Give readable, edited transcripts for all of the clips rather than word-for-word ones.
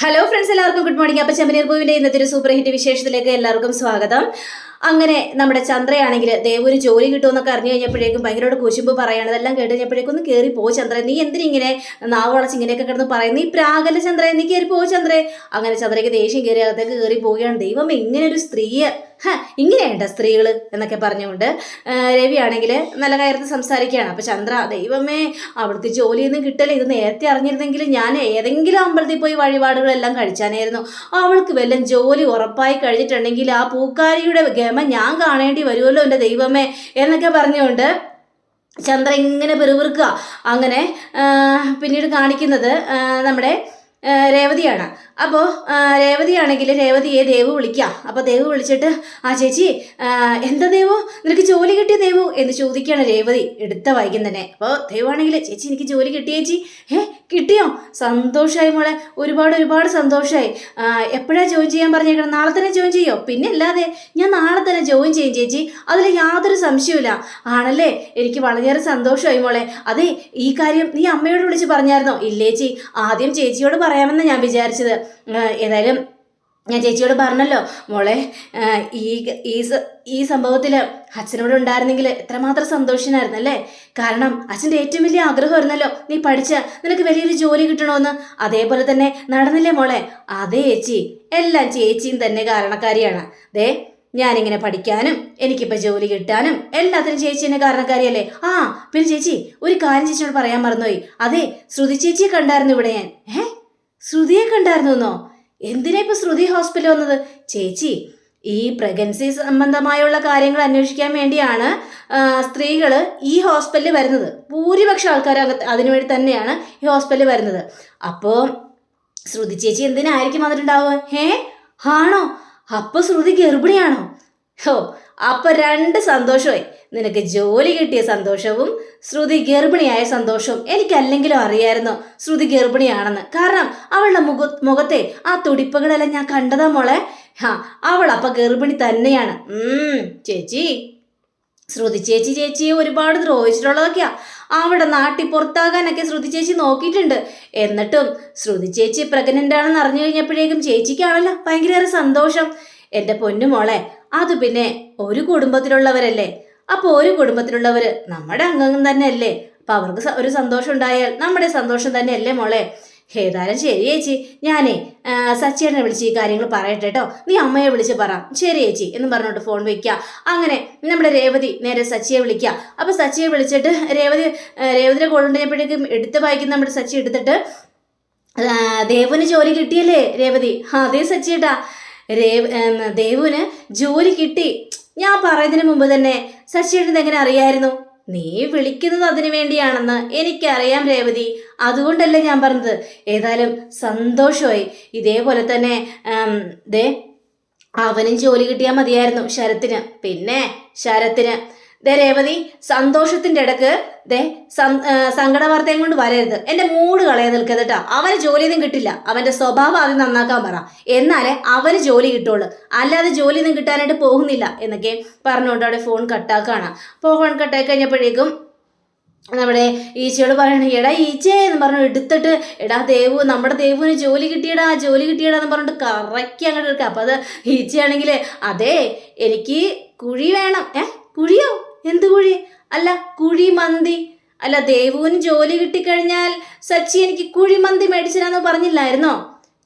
Hello friends, എല്ലാവർക്കും good morning. അപ്പോൾ ചെമ്പനീർ പൂവിന്റെ ഇന്നത്തെ ഒരു സൂപ്പർ ഹിറ്റ് വിശേഷത്തിലേക്ക് എല്ലാവർക്കും സ്വാഗതം. അങ്ങനെ നമ്മുടെ ചന്ദ്രയാണെങ്കിൽ ദേവൊരു ജോലി കിട്ടുമെന്നൊക്കെ അറിഞ്ഞു കഴിഞ്ഞപ്പോഴേക്കും ഭയങ്കര കുശുമ്പ് പറയാണ്. അതെല്ലാം കേട്ട് കഴിഞ്ഞപ്പോഴേക്കും ഒന്ന് കയറി പോ ചന്ദ്രൻ, നീ എന്തിനിങ്ങനെ നാവളച്ച് ഇങ്ങനെയൊക്കെ കിടന്ന് പറയുന്നത്? നീ പ്രാഗല ചന്ദ്രൻ, നീ കയറി പോ ചന്ദ്രൻ. അങ്ങനെ ചന്ദ്രയ്ക്ക് ദേഷ്യം കയറി അകത്തേക്ക് കയറി പോവുകയാണ്. ദൈവം ഇങ്ങനെ ഒരു സ്ത്രീയെ ഇങ്ങനെയുണ്ട സ്ത്രീകൾ എന്നൊക്കെ പറഞ്ഞുകൊണ്ട് രവി ആണെങ്കിൽ നല്ല കയർത്ത് സംസാരിക്കുകയാണ്. അപ്പൊ ചന്ദ്ര, ദൈവമേ അവിടുത്തെ ജോലിയൊന്നും കിട്ടല്ലേ, ഇത് നേരത്തെ അറിഞ്ഞിരുന്നെങ്കിൽ ഞാൻ ഏതെങ്കിലും അമ്പലത്തിൽ പോയി വഴിപാടുകളെല്ലാം കഴിച്ചാനായിരുന്നു. അവൾക്ക് വല്ലതും ജോലി ഉറപ്പായി കഴിഞ്ഞിട്ടുണ്ടെങ്കിൽ ആ പൂക്കാരിയുടെ ഗമ ഞാൻ കാണേണ്ടി വരുമല്ലോ എൻ്റെ ദൈവമേ എന്നൊക്കെ പറഞ്ഞുകൊണ്ട് ചന്ദ്ര ഇങ്ങനെ പെറുപിറുക്കുക. അങ്ങനെ പിന്നീട് കാണിക്കുന്നത് നമ്മുടെ രേവതിയാണ്. അപ്പോൾ രേവതിയാണെങ്കിൽ രേവതിയെ ദേവു വിളിക്കാം. അപ്പോൾ ദേവു വിളിച്ചിട്ട്, ആ ചേച്ചി എന്താ ദേവു, നിനക്ക് ജോലി കിട്ടിയ ദേവു എന്ന് ചോദിക്കുകയാണ് രേവതി എടുത്ത വൈകും തന്നെ. അപ്പോൾ ദേവുവാണെങ്കിൽ, ചേച്ചി എനിക്ക് ജോലി കിട്ടിയ ചേച്ചി. കിട്ടിയോ? സന്തോഷമായി മോളെ, ഒരുപാട് സന്തോഷമായി. എപ്പോഴാണ് ജോയിൻ ചെയ്യാൻ പറഞ്ഞേക്കണം? നാളെ തന്നെ ജോയിൻ ചെയ്യോ? പിന്നെ അല്ലാതെ ഞാൻ നാളെ തന്നെ ജോയിൻ ചെയ്യും ചേച്ചി, അതിൽ യാതൊരു സംശയവുമില്ല. ആണല്ലേ, എനിക്ക് വളരെയേറെ സന്തോഷമായി മോളെ. അതെ, ഈ കാര്യം നീ അമ്മയോട് വിളിച്ച് പറഞ്ഞായിരുന്നോ? ഇല്ലേ ചേച്ചി, ആദ്യം ചേച്ചിയോട് പറയാമെന്ന് ഞാൻ വിചാരിച്ചത്. ഏതായാലും ഞാൻ ചേച്ചിയോട് പറഞ്ഞല്ലോ മോളെ, ഈ സംഭവത്തിൽ അച്ഛനോട് ഉണ്ടായിരുന്നെങ്കിൽ എത്രമാത്രം സന്തോഷനായിരുന്നു അല്ലേ? കാരണം അച്ഛൻ്റെ ഏറ്റവും വലിയ ആഗ്രഹമായിരുന്നല്ലോ നീ പഠിച്ച് നിനക്ക് വലിയൊരു ജോലി കിട്ടണമെന്ന്. അതേപോലെ തന്നെ നടന്നില്ലേ മോളെ? അതെ ചേച്ചി, എല്ലാം ചേച്ചിയും തന്നെ കാരണക്കാരിയാണ്. ഞാനിങ്ങനെ പഠിക്കാനും എനിക്കിപ്പോൾ ജോലി കിട്ടാനും എല്ലാത്തിനും ചേച്ചി എന്നെ കാരണക്കാരിയല്ലേ? പിന്നെ ചേച്ചി, ഒരു കാര്യം ചേച്ചിയോട് പറയാൻ മറന്നുപോയി. അതെ, ശ്രുതി ചേച്ചിയെ കണ്ടായിരുന്നു ഇവിടെ ഞാൻ. ശ്രുതിയെ കണ്ടായിരുന്നു എന്നോ? എന്തിനാ ഇപ്പൊ ശ്രുതി ഹോസ്പിറ്റലിൽ വന്നത്? ചേച്ചി, ഈ പ്രഗ്നൻസി സംബന്ധമായുള്ള കാര്യങ്ങൾ അന്വേഷിക്കാൻ വേണ്ടിയാണ് സ്ത്രീകൾ ഈ ഹോസ്പിറ്റലിൽ വരുന്നത്. ഭൂരിപക്ഷം ആൾക്കാർ അതിനുവേണ്ടി തന്നെയാണ് ഈ ഹോസ്പിറ്റലിൽ വരുന്നത്. അപ്പോൾ ശ്രുതി ചേച്ചി എന്തിനായിരിക്കും വന്നിട്ടുണ്ടാവുക? ആണോ? അപ്പോൾ ശ്രുതി ഗർഭിണിയാണോ? അപ്പൊ രണ്ട് സന്തോഷമായി. നിനക്ക് ജോലി കിട്ടിയ സന്തോഷവും ശ്രുതി ഗർഭിണിയായ സന്തോഷവും. എനിക്കല്ലെങ്കിലും അറിയായിരുന്നു ശ്രുതി ഗർഭിണിയാണെന്ന്. കാരണം അവളുടെ മുഖത്തെ ആ തുടിപ്പുകളെല്ലാം ഞാൻ കണ്ടതാ മോളെ. അവൾ അപ്പൊ ഗർഭിണി തന്നെയാണ്. ചേച്ചി, ശ്രുതി ചേച്ചിയെ ഒരുപാട് ദ്രോഹിച്ചിട്ടുള്ളതൊക്കെയാ. അവിടെ നാട്ടിൽ പുറത്താകാനൊക്കെ ശ്രുതി ചേച്ചി നോക്കിയിട്ടുണ്ട്. എന്നിട്ടും ശ്രുതി ചേച്ചി പ്രഗ്നന്റ് ആണെന്ന് അറിഞ്ഞു കഴിഞ്ഞപ്പോഴേക്കും ചേച്ചിക്കാണല്ലോ ഭയങ്കര സന്തോഷം. എൻ്റെ പൊന്നുമോളെ, അത് പിന്നെ ഒരു കുടുംബത്തിലുള്ളവരല്ലേ. അപ്പോൾ ഒരു കുടുംബത്തിലുള്ളവര് നമ്മുടെ അംഗം തന്നെയല്ലേ. അപ്പൊ അവർക്ക് ഒരു സന്തോഷം ഉണ്ടായാൽ നമ്മുടെ സന്തോഷം തന്നെയല്ലേ മോളെ. ഏതായാലും ശരി ചേച്ചി, ഞാനേ സച്ചിയേട്ടനെ വിളിച്ച് ഈ കാര്യങ്ങൾ പറയട്ടെ കേട്ടോ. നീ അമ്മയെ വിളിച്ച് പറ. ശരി ചേച്ചി എന്ന് പറഞ്ഞോട്ട് ഫോൺ വയ്ക്കുക. അങ്ങനെ നമ്മുടെ രേവതി നേരെ സച്ചിയെ വിളിക്കുക. അപ്പൊ സച്ചിയെ വിളിച്ചിട്ട് രേവതിയുടെ കോൾ ഉണ്ടപ്പോഴേക്കും എടുത്ത് വായിക്കുന്ന നമ്മുടെ സച്ചി എടുത്തിട്ട്, ദേവുവിന് ജോലി കിട്ടിയല്ലേ രേവതി? അതെ സച്ചിയേട്ടാ, ദേവുവിന് ജോലി കിട്ടി. ഞാൻ പറയുന്നതിന് മുമ്പ് തന്നെ സച്ചിയേട്ടൻ എങ്ങനെ അറിയായിരുന്നു? നീ വിളിക്കുന്നത് അതിനു വേണ്ടിയാണെന്ന് എനിക്കറിയാം രേവതി, അതുകൊണ്ടല്ലേ ഞാൻ പറഞ്ഞത്. ഏതായാലും സന്തോഷമായി. ഇതേപോലെ തന്നെ അവനും ജോലി കിട്ടിയാൽ മതിയായിരുന്നു ശരത്തിന്. പിന്നെ ശരത്തിന് രേവതി, സന്തോഷത്തിന്റെ ഇടക്ക് സങ്കട വാർത്തയും കൊണ്ട് വരരുത്. എൻ്റെ മൂഡ് കളയാൻ നിൽക്കരുത് കേട്ടോ. അവന് ജോലിയൊന്നും കിട്ടില്ല. അവന്റെ സ്വഭാവം ആദ്യം നന്നാക്കാൻ പറ, എന്നാലേ അവന് ജോലി കിട്ടുള്ളൂ. അല്ലാതെ ജോലിയൊന്നും കിട്ടാനായിട്ട് പോകുന്നില്ല എന്നൊക്കെ പറഞ്ഞുകൊണ്ട് അവിടെ ഫോൺ കട്ടാക്കാണ്. അപ്പോൾ ഫോൺ കട്ടാക്കി കഴിഞ്ഞപ്പോഴേക്കും നമ്മുടെ ഈച്ചയോട് പറയണ, എടാ ഈച്ചേ എന്ന് പറഞ്ഞു എടുത്തിട്ട്, എടാ നമ്മുടെ ദേവുവിന് ജോലി കിട്ടിയടാന്ന് പറഞ്ഞിട്ട് കറക്കി അങ്ങോട്ട് എടുക്കുക. അപ്പൊ അത് ഈച്ചയാണെങ്കിൽ, അതെ എനിക്ക് കുഴി വേണം. കുഴിയോ? എന്ത് കുഴി? അല്ല, കുഴിമന്തി. അല്ല, ദേവുവിന് ജോലി കിട്ടിക്കഴിഞ്ഞാൽ സച്ചി എനിക്ക് കുഴിമന്തി മേടിച്ചു തരാന്ന് പറഞ്ഞില്ലായിരുന്നോ?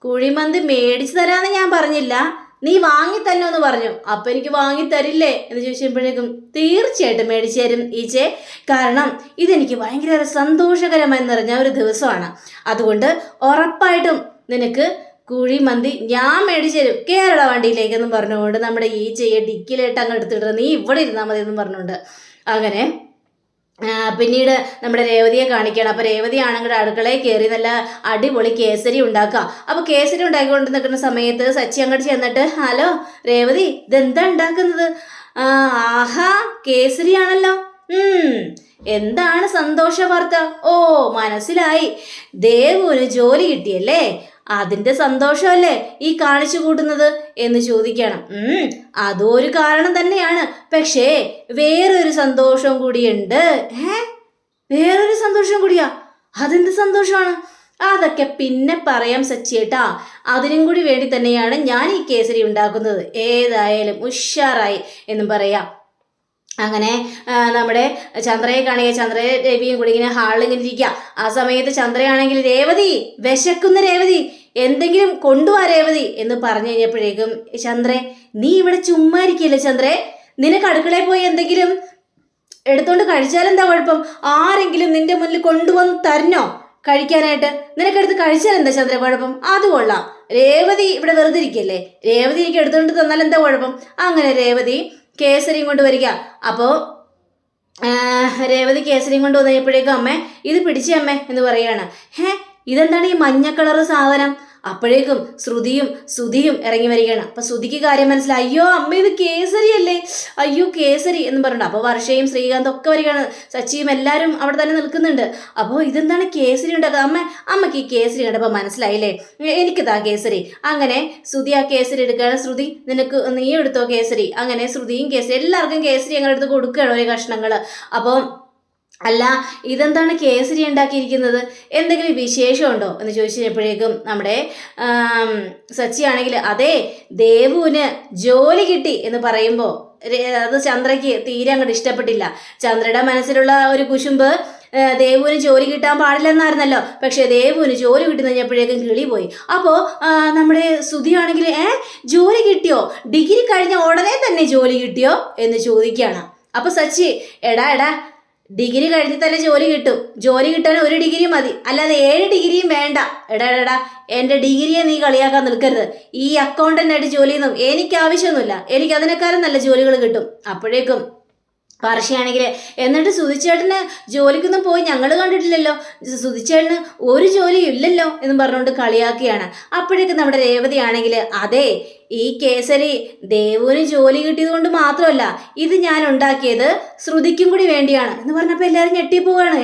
കുഴിമന്തി മേടിച്ചു തരാന്ന് ഞാൻ പറഞ്ഞില്ല, നീ വാങ്ങി തന്നെ എന്ന് പറഞ്ഞു. അപ്പൊ എനിക്ക് വാങ്ങി തരില്ലേ എന്ന് ചോദിച്ചപ്പോഴേക്കും തീർച്ചയായിട്ടും മേടിച്ചു തരും ഈച്ചേ. കാരണം ഇതെനിക്ക് ഭയങ്കര സന്തോഷകരമായി നിറഞ്ഞ ഒരു ദിവസമാണ്. അതുകൊണ്ട് ഉറപ്പായിട്ടും നിനക്ക് കുഴിമന്തി ഞാൻ മേടിച്ചു തരും. കേരള വണ്ടിയിലേക്കെന്നും പറഞ്ഞുകൊണ്ട് നമ്മുടെ ഈച്ചയെ ഡിക്കിലേട്ട് അങ്ങ് എടുത്തിട്ട് നീ ഇവിടെ ഇരുന്നാൽ മതി എന്നും പറഞ്ഞുകൊണ്ട് അങ്ങനെ പിന്നീട് നമ്മുടെ രേവതിയെ കാണിക്കണം. അപ്പൊ രേവതി ആണെങ്കിൽ അടുക്കളയിൽ കയറി നല്ല അടിപൊളി കേസരി ഉണ്ടാക്കുക. അപ്പൊ കേസരി ഉണ്ടാക്കിക്കൊണ്ട് നിൽക്കുന്ന സമയത്ത് സച്ചി അങ്ങോട്ട് ചെന്നിട്ട്, ഹലോ രേവതി, ഇതെന്താ ഉണ്ടാക്കുന്നത്? ആഹാ, കേസരിയാണല്ലോ. എന്താണ് സന്തോഷ വാർത്ത? ഓ, മനസ്സിലായി, ദേവുവിന് ജോലി കിട്ടിയല്ലേ, അതിന്റെ സന്തോഷമല്ലേ ഈ കാണിച്ചു കൂട്ടുന്നത് എന്ന് ചോദിക്കണം. അതും ഒരു കാരണം തന്നെയാണ്. പക്ഷേ വേറൊരു സന്തോഷം കൂടിയുണ്ട്. വേറൊരു സന്തോഷം കൂടിയാ? അതെന്ത് സന്തോഷമാണ്? അതൊക്കെ പിന്നെ പറയാം സച്ചിയേട്ടാ, അതിനും കൂടി വേണ്ടി തന്നെയാണ് ഞാൻ ഈ കേസരി ഉണ്ടാക്കുന്നത്. ഏതായാലും ഉഷാറായി എന്നും പറയാം. അങ്ങനെ നമ്മുടെ ചന്ദ്രയെ കാണുക, ചന്ദ്രയെ രവിയും കൂടി ഇങ്ങനെ ഹാളിൽ ഇങ്ങനെ ഇരിക്കുക. ആ സമയത്ത് ചന്ദ്രയാണെങ്കിൽ രേവതി, വിശക്കുന്ന രേവതി, എന്തെങ്കിലും കൊണ്ടുവാ രേവതി എന്ന് പറഞ്ഞു കഴിഞ്ഞപ്പോഴേക്കും ചന്ദ്രേ, നീ ഇവിടെ ചുമ്മാ ഇരിക്കില്ലേ ചന്ദ്രേ, നിനക്ക് അടുക്കളയിൽ പോയി എന്തെങ്കിലും എടുത്തോണ്ട് കഴിച്ചാലെന്താ കുഴപ്പം? ആരെങ്കിലും നിന്റെ മുന്നിൽ കൊണ്ടുവന്ന് തരണോ കഴിക്കാനായിട്ട്? നിനക്കെടുത്ത് കഴിച്ചാൽ എന്താ ചന്ദ്ര കുഴപ്പം? അത് കൊള്ളാം. രേവതി ഇവിടെ വെറുതെ ഇരിക്കല്ലേ, രേവതി എനിക്ക് എടുത്തോണ്ട് തന്നാൽ എന്താ കുഴപ്പം? അങ്ങനെ രേവതി കേസരിയും കൊണ്ട് വരിക. അപ്പോൾ രേവതി കേസരിയും കൊണ്ട് വന്നപ്പോഴേക്കും അമ്മേ ഇത് പിടിച്ചേ അമ്മേ എന്ന് പറയാണ്. ഇതെന്താണ് ഈ മഞ്ഞ കളറ് സാധനം? അപ്പോഴേക്കും ശ്രുതിയും സുധിയും ഇറങ്ങി വരികയാണ്. അപ്പൊ സുധിക്ക് കാര്യം മനസ്സിലായി. അയ്യോ അമ്മ ഇത് കേസരി അല്ലേ, അയ്യോ കേസരി എന്ന് പറഞ്ഞിട്ട് അപ്പോൾ വർഷയും ശ്രീകാന്തും ഒക്കെ വരികയാണ്, സച്ചിയും എല്ലാവരും അവിടെ തന്നെ നിൽക്കുന്നുണ്ട്. അപ്പോൾ ഇതെന്താണ് കേസരി ഉണ്ടാക്കുക? അമ്മയ്ക്ക് ഈ കേസരി കണ്ടപ്പോൾ മനസ്സിലായില്ലേ, എനിക്കിതാ കേസരി. അങ്ങനെ ശ്രുതി ആ കേസരി എടുക്കുകയാണ്. ശ്രുതി നീ എടുത്തോ കേസരി. അങ്ങനെ ശ്രുതിയും കേസരി, എല്ലാവർക്കും കേസരി അങ്ങനെ എടുത്ത് കൊടുക്കുകയാണ് ഓരോ കഷ്ണങ്ങൾ. അപ്പോൾ അല്ല ഇതെന്താണ് കേസരി ഉണ്ടാക്കിയിരിക്കുന്നത്, എന്തെങ്കിലും വിശേഷമുണ്ടോ എന്ന് ചോദിച്ചു കഴിഞ്ഞപ്പോഴേക്കും നമ്മുടെ സച്ചിയാണെങ്കിൽ അതെ ദേവുവിന് ജോലി കിട്ടി എന്ന് പറയുമ്പോൾ അത് ചന്ദ്രയ്ക്ക് തീരെ അങ്ങോട്ട് ഇഷ്ടപ്പെട്ടില്ല. ചന്ദ്രയുടെ മനസ്സിലുള്ള ഒരു കുശുമ്പ് ദേവുവിന് ജോലി കിട്ടാൻ പാടില്ലെന്നായിരുന്നല്ലോ, പക്ഷെ ദേവുവിന് ജോലി കിട്ടി കഴിഞ്ഞപ്പോഴേക്കും കിളി പോയി. അപ്പോൾ നമ്മുടെ സുധിയാണെങ്കിൽ ജോലി കിട്ടിയോ, ഡിഗ്രി കഴിഞ്ഞ ഉടനെ തന്നെ ജോലി കിട്ടിയോ എന്ന് ചോദിക്കുകയാണ്. അപ്പോൾ സച്ചി എടാ ഡിഗ്രി കഴിഞ്ഞ് തന്നെ ജോലി കിട്ടും, ജോലി കിട്ടാൻ 1 ഡിഗ്രി മതി, അല്ലാതെ 7 ഡിഗ്രിയും വേണ്ട. എടാ എൻ്റെ ഡിഗ്രിയെ നീ കളിയാക്കാൻ നിൽക്കരുത്. ഈ അക്കൗണ്ടൻ്റായിട്ട് ജോലിയൊന്നും എനിക്ക് ആവശ്യമൊന്നുമില്ല, എനിക്ക് അതിനേക്കാളും നല്ല ജോലികൾ കിട്ടും. അപ്പോഴേക്കും വർഷയാണെങ്കിൽ എന്നിട്ട് സുധിച്ചേട്ടന് ജോലിക്കൊന്നും പോയി ഞങ്ങൾ കണ്ടിട്ടില്ലല്ലോ, സുധിച്ചേട്ടന് ഒരു ജോലിയും ഇല്ലല്ലോ എന്നും പറഞ്ഞുകൊണ്ട് കളിയാക്കുകയാണ്. അപ്പോഴേക്കും നമ്മുടെ രേവതി ആണെങ്കിൽ അതെ ഈ കേസരി ദേവുവിന് ജോലി കിട്ടിയത് കൊണ്ട് മാത്രമല്ല, ഇത് ഞാൻ ഉണ്ടാക്കിയത് ശ്രുതിക്കും കൂടി വേണ്ടിയാണ് എന്ന് പറഞ്ഞപ്പോൾ എല്ലാവരും ഞെട്ടിപ്പോവാണ്.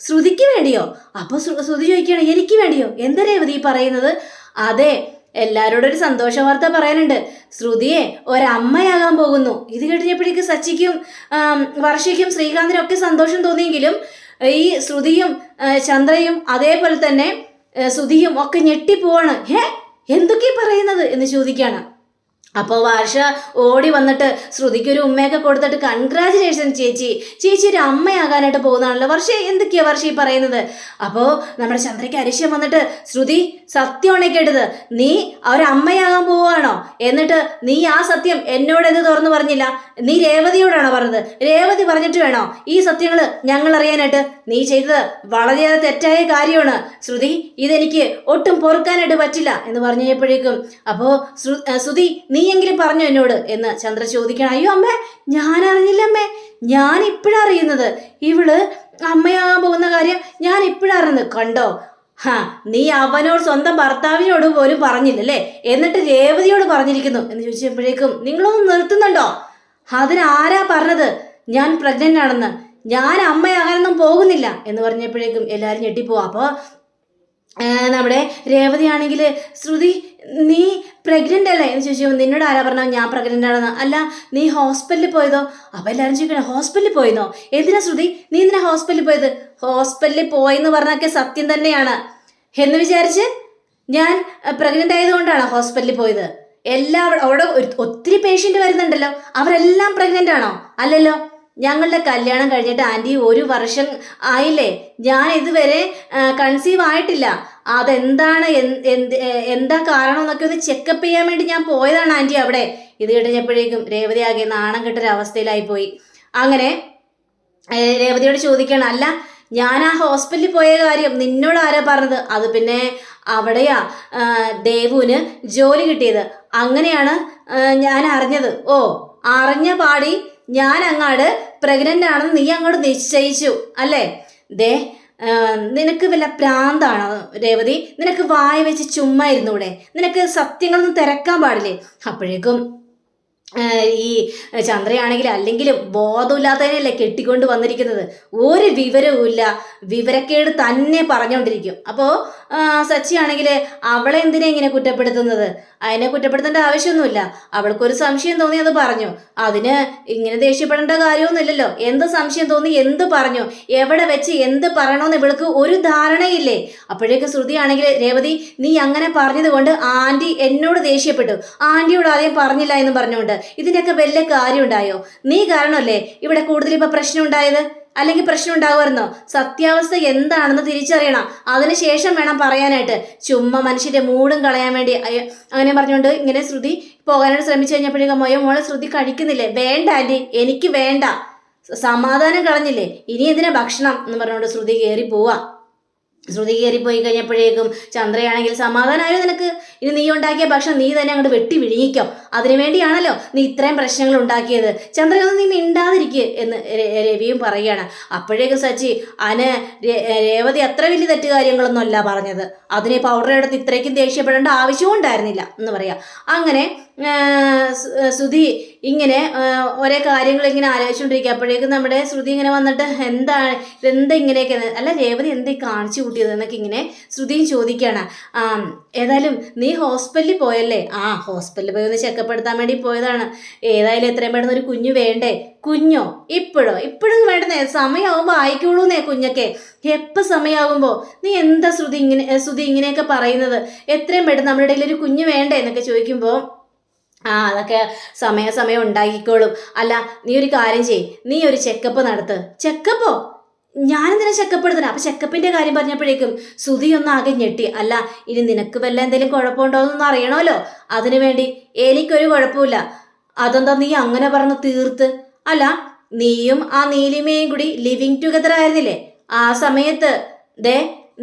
ശ്രുതിക്ക് വേണ്ടിയോ? അപ്പോൾ ശ്രുതി ചോദിക്കുകയാണ് എനിക്ക് വേണ്ടിയോ? എന്താ രേവതി പറയുന്നത്? അതെ എല്ലാവരോടും ഒരു സന്തോഷ വാർത്ത പറയാനുണ്ട്, ശ്രുതിയെ ഒരമ്മയാകാൻ പോകുന്നു. ഇത് കഴിഞ്ഞപ്പോഴേക്ക് സച്ചിക്കും വർഷയ്ക്കും ശ്രീകാന്തിനും ഒക്കെ സന്തോഷം തോന്നിയെങ്കിലും ഈ ശ്രുതിയും ചന്ദ്രയും അതേപോലെ തന്നെ സുധിയും ഒക്കെ ഞെട്ടിപ്പോവാണ്. എന്തൊക്കെയാ പറയുന്നത് എന്ന് ചോദിക്കുകയാണ്. അപ്പോൾ വർഷ ഓടി വന്നിട്ട് ശ്രുതിക്കൊരു ഉമ്മയൊക്കെ കൊടുത്തിട്ട് കൺഗ്രാജുലേഷൻ ചേച്ചി ഒരു അമ്മയാകാനായിട്ട് പോകുന്നതാണല്ലോ. എന്തൊക്കെയാ വർഷ ഈ പറയുന്നത്? അപ്പോൾ നമ്മുടെ ചന്ദ്രയ്ക്ക് അരിശം വന്നിട്ട് ശ്രുതി സത്യമാണ് കേട്ടത്, നീ ഒരമ്മയാകാൻ പോവുകയാണോ? എന്നിട്ട് നീ ആ സത്യം എന്നോട് എന്ത് തുറന്നു പറഞ്ഞില്ല, നീ രേവതിയോടാണോ പറഞ്ഞത്? രേവതി പറഞ്ഞിട്ട് വേണോ ഈ സത്യങ്ങൾ ഞങ്ങൾ അറിയാനായിട്ട്? നീ ചെയ്തത് വളരെയേറെ തെറ്റായ കാര്യമാണ് ശ്രുതി, ഇതെനിക്ക് ഒട്ടും പൊറുക്കാനായിട്ട് പറ്റില്ല എന്ന് പറഞ്ഞപ്പോഴേക്കും അപ്പോൾ ശ്രുതി നീയെങ്കിലും പറഞ്ഞു എന്നോട് എന്ന് ചന്ദ്ര ചോദിക്കണം. അയ്യോ അമ്മേ ഞാൻ അറിഞ്ഞില്ല അമ്മേ, ഞാൻ ഇപ്പോഴറിയുന്നത്, ഇവള് അമ്മയാകാൻ പോകുന്ന കാര്യം ഞാൻ ഇപ്പോഴറിയുന്നത്. കണ്ടോ നീ അവനോട് സ്വന്തം ഭർത്താവിനോട് പോലും പറഞ്ഞില്ലല്ലേ, എന്നിട്ട് രേവതിയോട് പറഞ്ഞിരിക്കുന്നു എന്ന് ചോദിച്ചപ്പോഴേക്കും നിങ്ങളൊന്ന് നിർത്തുന്നുണ്ടോ? അതിനാരാ പറഞ്ഞത് ഞാൻ പ്രഗ്നന്റ് ആണെന്ന്? ഞാൻ അമ്മയാകാനൊന്നും പോകുന്നില്ല എന്ന് പറഞ്ഞപ്പോഴേക്കും എല്ലാവരും ഞെട്ടിപ്പോവാ. അപ്പോൾ നമ്മുടെ രേവതി ആണെങ്കിൽ ശ്രുതി നീ പ്രഗ്നന്റ് അല്ലേ എന്ന് ചോദിച്ചു. നിന്നോട് ആരാ പറഞ്ഞോ ഞാൻ പ്രഗ്നന്റ് ആണെന്ന്? അല്ല നീ ഹോസ്പിറ്റലിൽ പോയതോ? അപ്പോൾ എല്ലാവരും ചോദിക്കണം ഹോസ്പിറ്റലിൽ പോയെന്നോ? എന്തിനാ ശ്രുതി നീ എന്തിനാ ഹോസ്പിറ്റലിൽ പോയത്? ഹോസ്പിറ്റലിൽ പോയെന്ന് പറഞ്ഞൊക്കെ സത്യം തന്നെയാണ് എന്ന് വിചാരിച്ച് ഞാൻ പ്രഗ്നന്റ് ആയതുകൊണ്ടാണ് ഹോസ്പിറ്റലിൽ പോയത്. അവിടെ ഒത്തിരി പേഷ്യൻ്റ് വരുന്നുണ്ടല്ലോ, അവരെല്ലാം പ്രഗ്നന്റ് ആണോ? അല്ലല്ലോ, ഞങ്ങളുടെ കല്യാണം കഴിഞ്ഞിട്ട് ആൻറ്റി 1 വർഷം ആയില്ലേ, ഞാൻ ഇതുവരെ കൺസീവ് ആയിട്ടില്ല. അതെന്താണ് എന്താ കാരണം എന്നൊക്കെ ഒന്ന് ചെക്കപ്പ് ചെയ്യാൻ വേണ്ടി ഞാൻ പോയതാണ് ആൻറ്റി അവിടെ. ഇത് കഴിഞ്ഞപ്പോഴേക്കും രേവതി ആകെ നാണം കെട്ടൊരവസ്ഥയിലായി പോയി. അങ്ങനെ രേവതിയോട് ചോദിക്കണം, അല്ല ഞാൻ ആ ഹോസ്പിറ്റലിൽ പോയ കാര്യം നിന്നോട് ആരാ പറഞ്ഞത്? അത് പിന്നെ അവിടെയാ ദേവുവിന് ജോലി കിട്ടിയത്, അങ്ങനെയാണ് ഞാൻ അറിഞ്ഞത്. ഓ അറിഞ്ഞ പാടി ഞാൻ അങ്ങാട് പ്രഗ്നന്റ് ആണെന്ന് നീ അങ്ങോട്ട് നിശ്ചയിച്ചു അല്ലേ? നിനക്ക് വല്ല പ്രാന്താണോ രേവതി? നിനക്ക് വായ വെച്ച് ചുമ്മാ ഇരുന്നൂടെ? നിനക്ക് സത്യങ്ങളൊന്നും തിരക്കാൻ പാടില്ലേ? അപ്പോഴേക്കും ഈ ചന്ദ്രയാണെങ്കിൽ അല്ലെങ്കിലും ബോധമില്ലാത്തതിനല്ലേ കെട്ടിക്കൊണ്ട് വന്നിരിക്കുന്നത്. ഒരു വിവരവുമില്ല, വിവരക്കേട് തന്നെ പറഞ്ഞുകൊണ്ടിരിക്കും. അപ്പോൾ സച്ചിയാണെങ്കിൽ അവളെ എന്തിനാ ഇങ്ങനെ കുറ്റപ്പെടുത്തുന്നത്? അതിനെ കുറ്റപ്പെടുത്തേണ്ട ആവശ്യമൊന്നുമില്ല. അവൾക്കൊരു സംശയം തോന്നി അത് പറഞ്ഞു. അതിന് ഇങ്ങനെ ദേഷ്യപ്പെടേണ്ട കാര്യമൊന്നുമില്ലല്ലോ. എന്ത് സംശയം തോന്നി, എന്ത് പറഞ്ഞു, എവിടെ വെച്ച് എന്ത് പറയണമെന്ന് ഇവൾക്ക് ഒരു ധാരണയില്ലേ? അപ്പോഴേക്ക് ശ്രുതിയാണെങ്കിൽ രേവതി നീ അങ്ങനെ പറഞ്ഞത് കൊണ്ട് ആൻറ്റി എന്നോട് ദേഷ്യപ്പെട്ടു, ആൻറ്റിയോട് ആദ്യം പറഞ്ഞില്ല എന്ന് പറഞ്ഞുകൊണ്ട് ഇതിൻ്റെയൊക്കെ വല്ല കാര്യം ഉണ്ടായോ? നീ കാരണമല്ലേ ഇവിടെ കൂടുതൽ ഇപ്പം പ്രശ്നം ഉണ്ടായത്, അല്ലെങ്കിൽ പ്രശ്നം ഉണ്ടാകുമായിരുന്നോ? സത്യാവസ്ഥ എന്താണെന്ന് തിരിച്ചറിയണം, അതിനുശേഷം വേണം പറയാനായിട്ട്. ചുമ്മാ മനുഷ്യന്റെ മൂടും കളയാൻ വേണ്ടി അങ്ങനെ പറഞ്ഞുകൊണ്ട് ഇങ്ങനെ ശ്രുതി പോകാനായിട്ട് ശ്രമിച്ചു കഴിഞ്ഞപ്പോഴേക്കും മോളെ ശ്രുതി കഴിക്കുന്നില്ലേ? വേണ്ട ആൻറ്റി, എനിക്ക് വേണ്ട, സമാധാനം കളഞ്ഞില്ലേ, ഇനി എന്തിനാ ഭക്ഷണം എന്ന് പറഞ്ഞുകൊണ്ട് ശ്രുതി കയറി പോവാ. ശ്രുതി കയറിപ്പോയി കഴിഞ്ഞപ്പോഴേക്കും ചന്ദ്രയാണെങ്കിൽ സമാധാനമായോ നിനക്ക്? ഇനി നീ ഉണ്ടാക്കിയ ഭക്ഷണം നീ തന്നെ അങ്ങോട്ട് വെട്ടി വിഴുങ്ങിക്കോ, അതിനു വേണ്ടിയാണല്ലോ നീ ഇത്രയും പ്രശ്നങ്ങൾ ഉണ്ടാക്കിയത്. ചന്ദ്രയൊന്നും നീ മിണ്ടാതിരിക്കുക എന്ന് രവിയും പറയുകയാണ്. അപ്പോഴേക്കും സച്ചി രേവതി അത്ര വലിയ തെറ്റ് കാര്യങ്ങളൊന്നും അല്ല പറഞ്ഞത്, അതിനെ പൗഡർ എടുത്ത് ഇത്രയ്ക്കും ദേഷ്യപ്പെടേണ്ട ആവശ്യവും ഉണ്ടായിരുന്നില്ല എന്ന് പറയാം. അങ്ങനെ ശ്രുതി ഇങ്ങനെ ഓരോ കാര്യങ്ങൾ ഇങ്ങനെ ആലോചിച്ചുകൊണ്ടിരിക്കുക. അപ്പോഴേക്കും നമ്മുടെ ശ്രുതി ഇങ്ങനെ വന്നിട്ട് എന്താണ് ഇതെന്താ ഇങ്ങനെയൊക്കെ, അല്ല രേവതി എന്താ കാണിച്ചു കൂട്ടിയത് എന്നൊക്കെ ഇങ്ങനെ ശ്രുതിയും ചോദിക്കുകയാണ്. ഏതായാലും നീ ഹോസ്പിറ്റലിൽ പോയല്ലേ? ഹോസ്പിറ്റലിൽ പോയി ഒന്ന് ചെക്കപ്പ് എടുത്താൻ വേണ്ടി പോയതാണ്. ഏതായാലും എത്രയും പെട്ടെന്ന് ഒരു കുഞ്ഞു വേണ്ടേ? കുഞ്ഞോ? ഇപ്പോഴും വേണ്ടേ? സമയമാകുമ്പോൾ ആയിക്കോളൂന്നേ കുഞ്ഞൊക്കെ. എപ്പോൾ സമയമാകുമ്പോൾ? നീ എന്താ ശ്രുതി ഇങ്ങനെയൊക്കെ പറയുന്നത്? എത്രയും പെട്ടെന്ന് നമ്മുടെ ഇടയിൽ ഒരു കുഞ്ഞു വേണ്ടേ എന്നൊക്കെ ചോദിക്കുമ്പോൾ അതൊക്കെ സമയം ഉണ്ടാക്കിക്കോളും. അല്ല നീ ഒരു കാര്യം ചെയ്യ്, നീ ഒരു ചെക്കപ്പ് നടത്ത്. ചെക്കപ്പോ? ഞാനെന്തിനാ ചെക്കപ്പ് എടുത്തത്? അപ്പൊ ചെക്കപ്പിന്റെ കാര്യം പറഞ്ഞപ്പോഴേക്കും ശ്രുതി ഒന്ന് ആകെ ഞെട്ടി. അല്ല ഇനി നിനക്ക് വല്ല എന്തെങ്കിലും കുഴപ്പമുണ്ടോയെന്നൊന്നും അറിയണമല്ലോ, അതിനു വേണ്ടി. എനിക്കൊരു കുഴപ്പമില്ല. അതെന്താ നീ അങ്ങനെ പറഞ്ഞു തീർത്ത്? അല്ല നീയും ആ നീലിമയും കൂടി ലിവിങ് ടുഗദർ ആയിരുന്നില്ലേ? ആ സമയത്ത്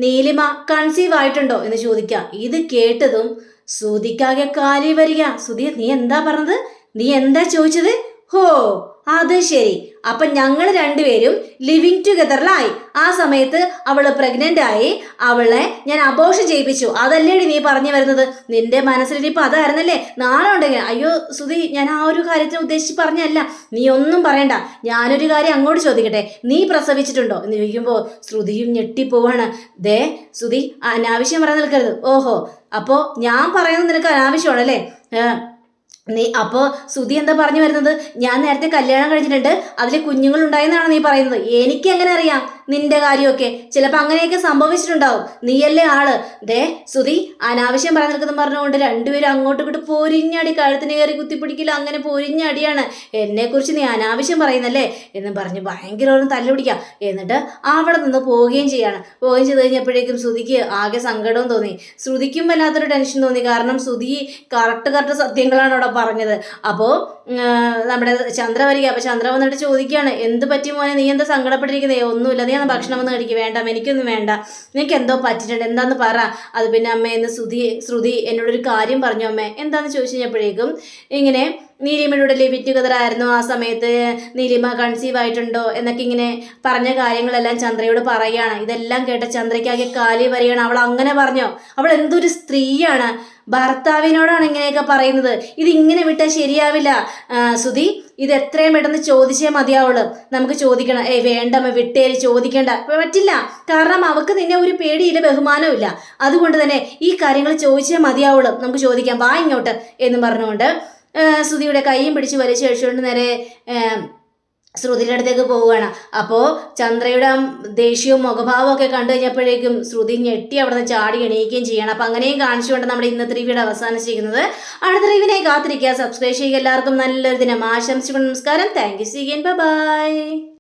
നീലിമ കൺസീവ് ആയിട്ടുണ്ടോ എന്ന് ചോദിക്കാം. ഇത് കേട്ടതും ശ്രുതിക്കാകെ കാലി വരിക. ശ്രുതി നീ എന്താ പറഞ്ഞത്? നീ എന്താ ചോദിച്ചത്? ഹോ അത് ശരി, അപ്പൊ ഞങ്ങൾ രണ്ടുപേരും ലിവിങ് ടുഗദറിലായി. ആ സമയത്ത് അവള് പ്രഗ്നന്റ് ആയി, അവളെ ഞാൻ അബോർഷൻ ചെയ്യിപ്പിച്ചു, അതല്ലേടി നീ പറഞ്ഞു വരുന്നത്? നിന്റെ മനസ്സിലിരിപ്പ് അതായിരുന്നല്ലേ? നാളെ ഉണ്ടെങ്കിൽ അയ്യോ ശ്രുതി ഞാൻ ആ ഒരു കാര്യത്തിന് ഉദ്ദേശിച്ച് പറഞ്ഞല്ല, നീ ഒന്നും പറയണ്ട. ഞാനൊരു കാര്യം അങ്ങോട്ട് ചോദിക്കട്ടെ, നീ പ്രസവിച്ചിട്ടുണ്ടോ എന്ന് ചോദിക്കുമ്പോൾ ശ്രുതിയും ഞെട്ടിപ്പോവാണ്. ശ്രുതി അനാവശ്യം പറയാൻ നിൽക്കരുത്. ഓഹോ, അപ്പോ ഞാൻ പറയുന്നത് നിനക്ക് അനാവശ്യമാണല്ലേ? അപ്പോൾ ശ്രുതി എന്താ പറഞ്ഞു വരുന്നത്? ഞാൻ നേരത്തെ കല്യാണം കഴിച്ചിട്ടുണ്ട്, അതിൽ കുഞ്ഞുങ്ങൾ ഉണ്ടായെന്നാണ് നീ പറയുന്നത്. എനിക്ക് എങ്ങനെ അറിയാം നിന്റെ കാര്യമൊക്കെ? ചിലപ്പോൾ അങ്ങനെയൊക്കെ സംഭവിച്ചിട്ടുണ്ടാവും, നീയല്ലേ ആള്. ശ്രുതി അനാവശ്യം പറയാൻ നിൽക്കുന്നു പറഞ്ഞുകൊണ്ട് രണ്ടുപേരും അങ്ങോട്ടും ഇങ്ങോട്ട് പൊരിഞ്ഞടി, കഴുത്തിന് കയറി കുത്തിപ്പിടിക്കില്ല, അങ്ങനെ പൊരിഞ്ഞടിയാണ്. എന്നെക്കുറിച്ച് നീ അനാവശ്യം പറയുന്നല്ലേ എന്ന് പറഞ്ഞ് ഭയങ്കര തല്ലുപിടിക്കാം. എന്നിട്ട് അവിടെ നിന്ന് പോവുകയും ചെയ്ത് കഴിഞ്ഞപ്പോഴേക്കും ശ്രുതിക്ക് ആകെ സങ്കടവും തോന്നി. ശ്രുതിക്കും വല്ലാത്തൊരു ടെൻഷൻ തോന്നി. കാരണം ശ്രുതി കറക്റ്റ് സത്യങ്ങളാണ് അവിടെ പറഞ്ഞത്. അപ്പോൾ നമ്മുടെ ചന്ദ്ര വരിക. അപ്പോൾ ചന്ദ്ര വന്നിട്ട് ചോദിക്കുകയാണ്, എന്ത് പറ്റി മോനെ, നീ എന്താ സങ്കടപ്പെട്ടിരിക്കുന്നത്? ഒന്നുമില്ല, നീ അന്ന് ഭക്ഷണം ഒന്നും കഴിക്കുക. വേണ്ട, എനിക്കൊന്നും വേണ്ട, നിനക്ക് എന്തോ പറ്റിയിട്ടുണ്ട്, എന്താന്ന് പറ. അത് പിന്നെ അമ്മ എന്ന് ശ്രുതി എന്നോടൊരു കാര്യം പറഞ്ഞു അമ്മേ. എന്താന്ന് ചോദിച്ചു കഴിഞ്ഞപ്പോഴേക്കും ഇങ്ങനെ നീലിമയുടെ ലിവിങ് ടുഗദർ ആയിരുന്നു, ആ സമയത്ത് നീലിമ കൺസീവ് ആയിട്ടുണ്ടോ എന്നൊക്കെ ഇങ്ങനെ പറഞ്ഞ കാര്യങ്ങളെല്ലാം ചന്ദ്രയോട് പറയുകയാണ്. ഇതെല്ലാം കേട്ട ചന്ദ്രയ്ക്കാകെ കാലി വരികയാണ്. അവൾ അങ്ങനെ പറഞ്ഞോ? അവൾ എന്തൊരു സ്ത്രീയാണ്, ഭർത്താവിനോടാണ് ഇങ്ങനെയൊക്കെ പറയുന്നത്. ഇതിങ്ങനെ വിട്ടാൽ ശരിയാവില്ല ശ്രുതി, ഇത് എത്രയും പെട്ടെന്ന് ചോദിച്ചേ മതിയാവുള്ളൂ. നമുക്ക് ചോദിക്കണം. വേണ്ടമ്മ വിട്ടേരി, ചോദിക്കേണ്ട, പറ്റില്ല. കാരണം അവൾക്ക് നിന്നെ ഒരു പേടിയില്ല, ബഹുമാനവും ഇല്ല. അതുകൊണ്ട് തന്നെ ഈ കാര്യങ്ങൾ ചോദിച്ചേ മതിയാവുള്ളൂ, നമുക്ക് ചോദിക്കാം, വാ ഇങ്ങോട്ട് എന്ന് പറഞ്ഞുകൊണ്ട് ശ്രുതിയുടെ കൈയും പിടിച്ച് വലിച്ചു കഴിച്ചുകൊണ്ട് നേരെ ശ്രുതിയുടെ അടുത്തേക്ക് പോവുകയാണ്. അപ്പോൾ ചന്ദ്രയുടെ ദേഷ്യവും മുഖഭാവവും ഒക്കെ കണ്ടു കഴിഞ്ഞപ്പോഴേക്കും ശ്രുതി ഞെട്ടി അവിടെ നിന്ന് ചാടി എണീക്കുകയും ചെയ്യണം. അപ്പം അങ്ങനെയും കാണിച്ചുകൊണ്ട് നമ്മുടെ ഇന്നത്തെ റിവ്യൂടെ അവസാനിച്ചിരിക്കുന്നത്. അടുത്ത റിവ്യൂവിനെ കാത്തിരിക്കുക, സബ്സ്ക്രൈബ് ചെയ്യുക. എല്ലാവർക്കും നല്ലൊരു ദിനം ആശംസിക്കുന്നു. നമസ്കാരം. Thank you. See again. By.